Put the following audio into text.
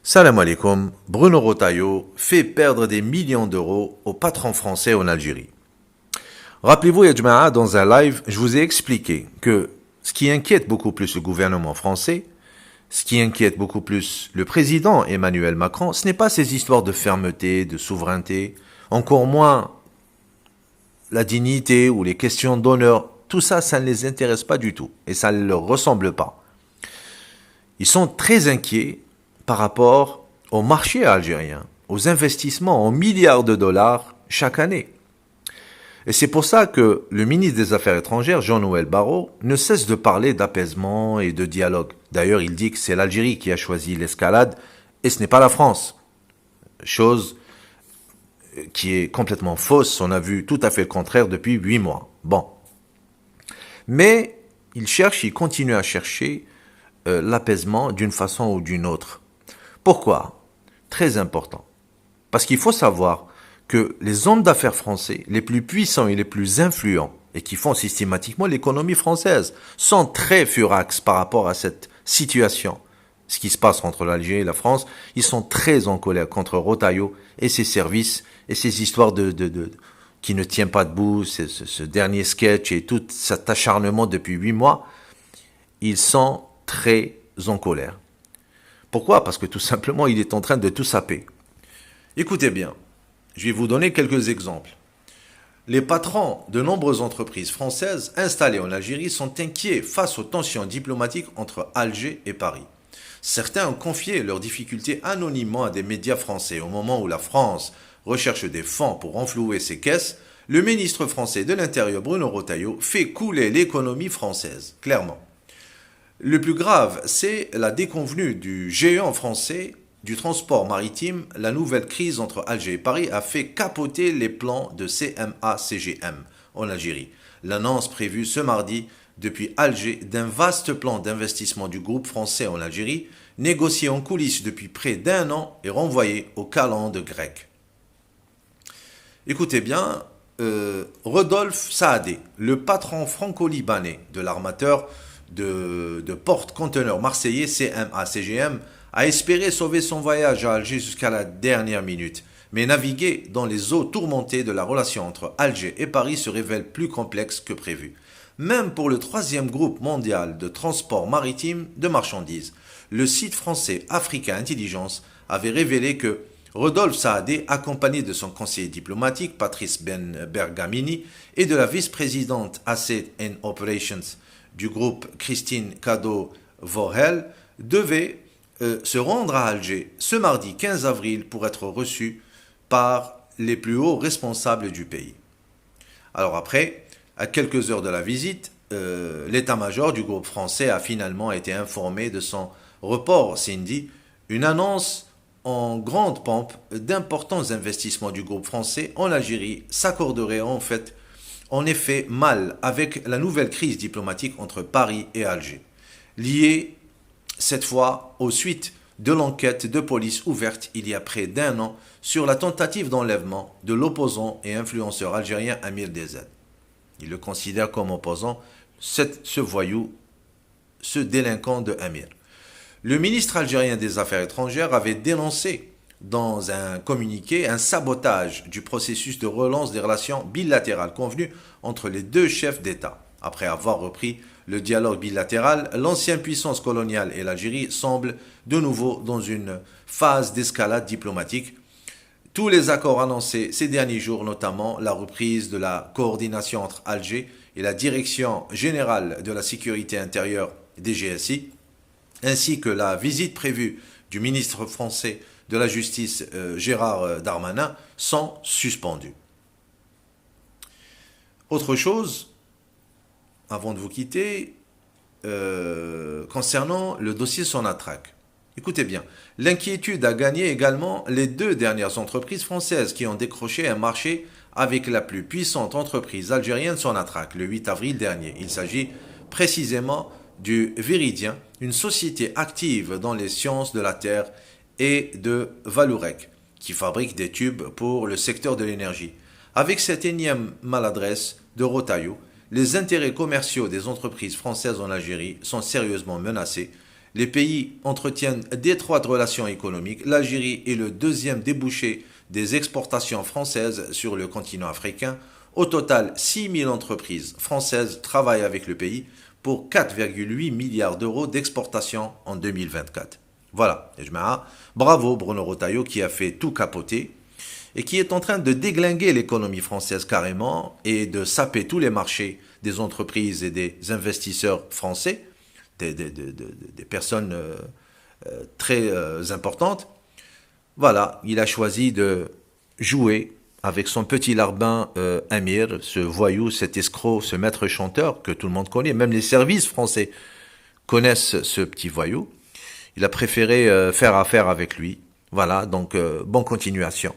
Salam alaikum, Bruno Rotaillot fait perdre des millions d'euros aux patrons français en Algérie. Rappelez-vous, Yajma'a, dans un live, je vous ai expliqué que ce qui inquiète beaucoup plus le gouvernement français, ce qui inquiète beaucoup plus le président Emmanuel Macron, ce n'est pas ces histoires de fermeté, de souveraineté, encore moins la dignité ou les questions d'honneur. Tout ça, ça ne les intéresse pas du tout et ça ne leur ressemble pas. Ils sont très inquiets par rapport au marché algérien, aux investissements en milliards de dollars chaque année. Et c'est pour ça que le ministre des Affaires étrangères, Jean-Noël Barrot, ne cesse de parler d'apaisement et de dialogue. D'ailleurs, il dit que c'est l'Algérie qui a choisi l'escalade et ce n'est pas la France. Chose qui est complètement fausse, on a vu tout à fait le contraire depuis 8 mois. Bon. Mais il continue à chercher l'apaisement d'une façon ou d'une autre. Pourquoi? Très important. Parce qu'il faut savoir que les hommes d'affaires français, les plus puissants et les plus influents, et qui font systématiquement l'économie française, sont très furax par rapport à cette situation. Ce qui se passe entre l'Algérie et la France, ils sont très en colère contre Rotaillot et ses services et ses histoires qui ne tient pas debout, ce dernier sketch et tout cet acharnement depuis 8 mois. Ils sont très en colère. Pourquoi? Parce que tout simplement, il est en train de tout saper. Écoutez bien, je vais vous donner quelques exemples. Les patrons de nombreuses entreprises françaises installées en Algérie sont inquiets face aux tensions diplomatiques entre Alger et Paris. Certains ont confié leurs difficultés anonymement à des médias français. Au moment où la France recherche des fonds pour renflouer ses caisses, le ministre français de l'Intérieur, Bruno Rotaillot, fait couler l'économie française, clairement. Le plus grave, c'est la déconvenue du géant français du transport maritime. La nouvelle crise entre Alger et Paris a fait capoter les plans de CMA-CGM en Algérie. L'annonce prévue ce mardi depuis Alger d'un vaste plan d'investissement du groupe français en Algérie, négocié en coulisses depuis près d'1 an et renvoyé aux calendes grecques. Écoutez bien, Rodolphe Saadé, le patron franco-libanais de l'armateur de porte-conteneurs marseillais CMA-CGM, a espéré sauver son voyage à Alger jusqu'à la dernière minute. Mais naviguer dans les eaux tourmentées de la relation entre Alger et Paris se révèle plus complexe que prévu. Même pour le troisième groupe mondial de transport maritime de marchandises, le site français Africa Intelligence avait révélé que Rodolphe Saadé, accompagné de son conseiller diplomatique Patrice Ben Bergamini et de la vice-présidente Asset and Operations du groupe Christine Cadeau-Vorel, devait se rendre à Alger ce mardi 15 avril pour être reçu par les plus hauts responsables du pays. Alors après, à quelques heures de la visite, l'état-major du groupe français a finalement été informé de son report, Cindy, une annonce en grande pompe d'importants investissements du groupe français en Algérie s'accorderait en effet mal avec la nouvelle crise diplomatique entre Paris et Alger, liée cette fois aux suites de l'enquête de police ouverte il y a près d'1 an sur la tentative d'enlèvement de l'opposant et influenceur algérien Amir DZ. Il le considère comme opposant, ce voyou, ce délinquant de Amir. Le ministre algérien des Affaires étrangères avait dénoncé dans un communiqué un sabotage du processus de relance des relations bilatérales convenues entre les deux chefs d'État. Après avoir repris le dialogue bilatéral, l'ancienne puissance coloniale et l'Algérie semblent de nouveau dans une phase d'escalade diplomatique. Tous les accords annoncés ces derniers jours, notamment la reprise de la coordination entre Alger et la Direction générale de la sécurité intérieure DGSI, ainsi que la visite prévue du ministre français de la Justice Gérard Darmanin, sont suspendus. Autre chose, avant de vous quitter, concernant le dossier Sonatrach. Écoutez bien, l'inquiétude a gagné également les 2 dernières entreprises françaises qui ont décroché un marché avec la plus puissante entreprise algérienne Sonatrach le 8 avril dernier. Il s'agit précisément du Viridien, une société active dans les sciences de la Terre, et de Vallourec, qui fabrique des tubes pour le secteur de l'énergie. Avec cette énième maladresse de Rotaillot, les intérêts commerciaux des entreprises françaises en Algérie sont sérieusement menacés. Les pays entretiennent d'étroites relations économiques. L'Algérie est le deuxième débouché des exportations françaises sur le continent africain. Au total, 6 000 entreprises françaises travaillent avec le pays pour 4,8 milliards d'euros d'exportation en 2024. Voilà, et bravo Bruno Retailleau qui a fait tout capoter et qui est en train de déglinguer l'économie française carrément et de saper tous les marchés des entreprises et des investisseurs français, des personnes très importantes. Voilà, il a choisi de jouer avec son petit larbin Amir, ce voyou, cet escroc, ce maître chanteur que tout le monde connaît, même les services français connaissent ce petit voyou. Il a préféré faire affaire avec lui. Voilà, donc bonne continuation.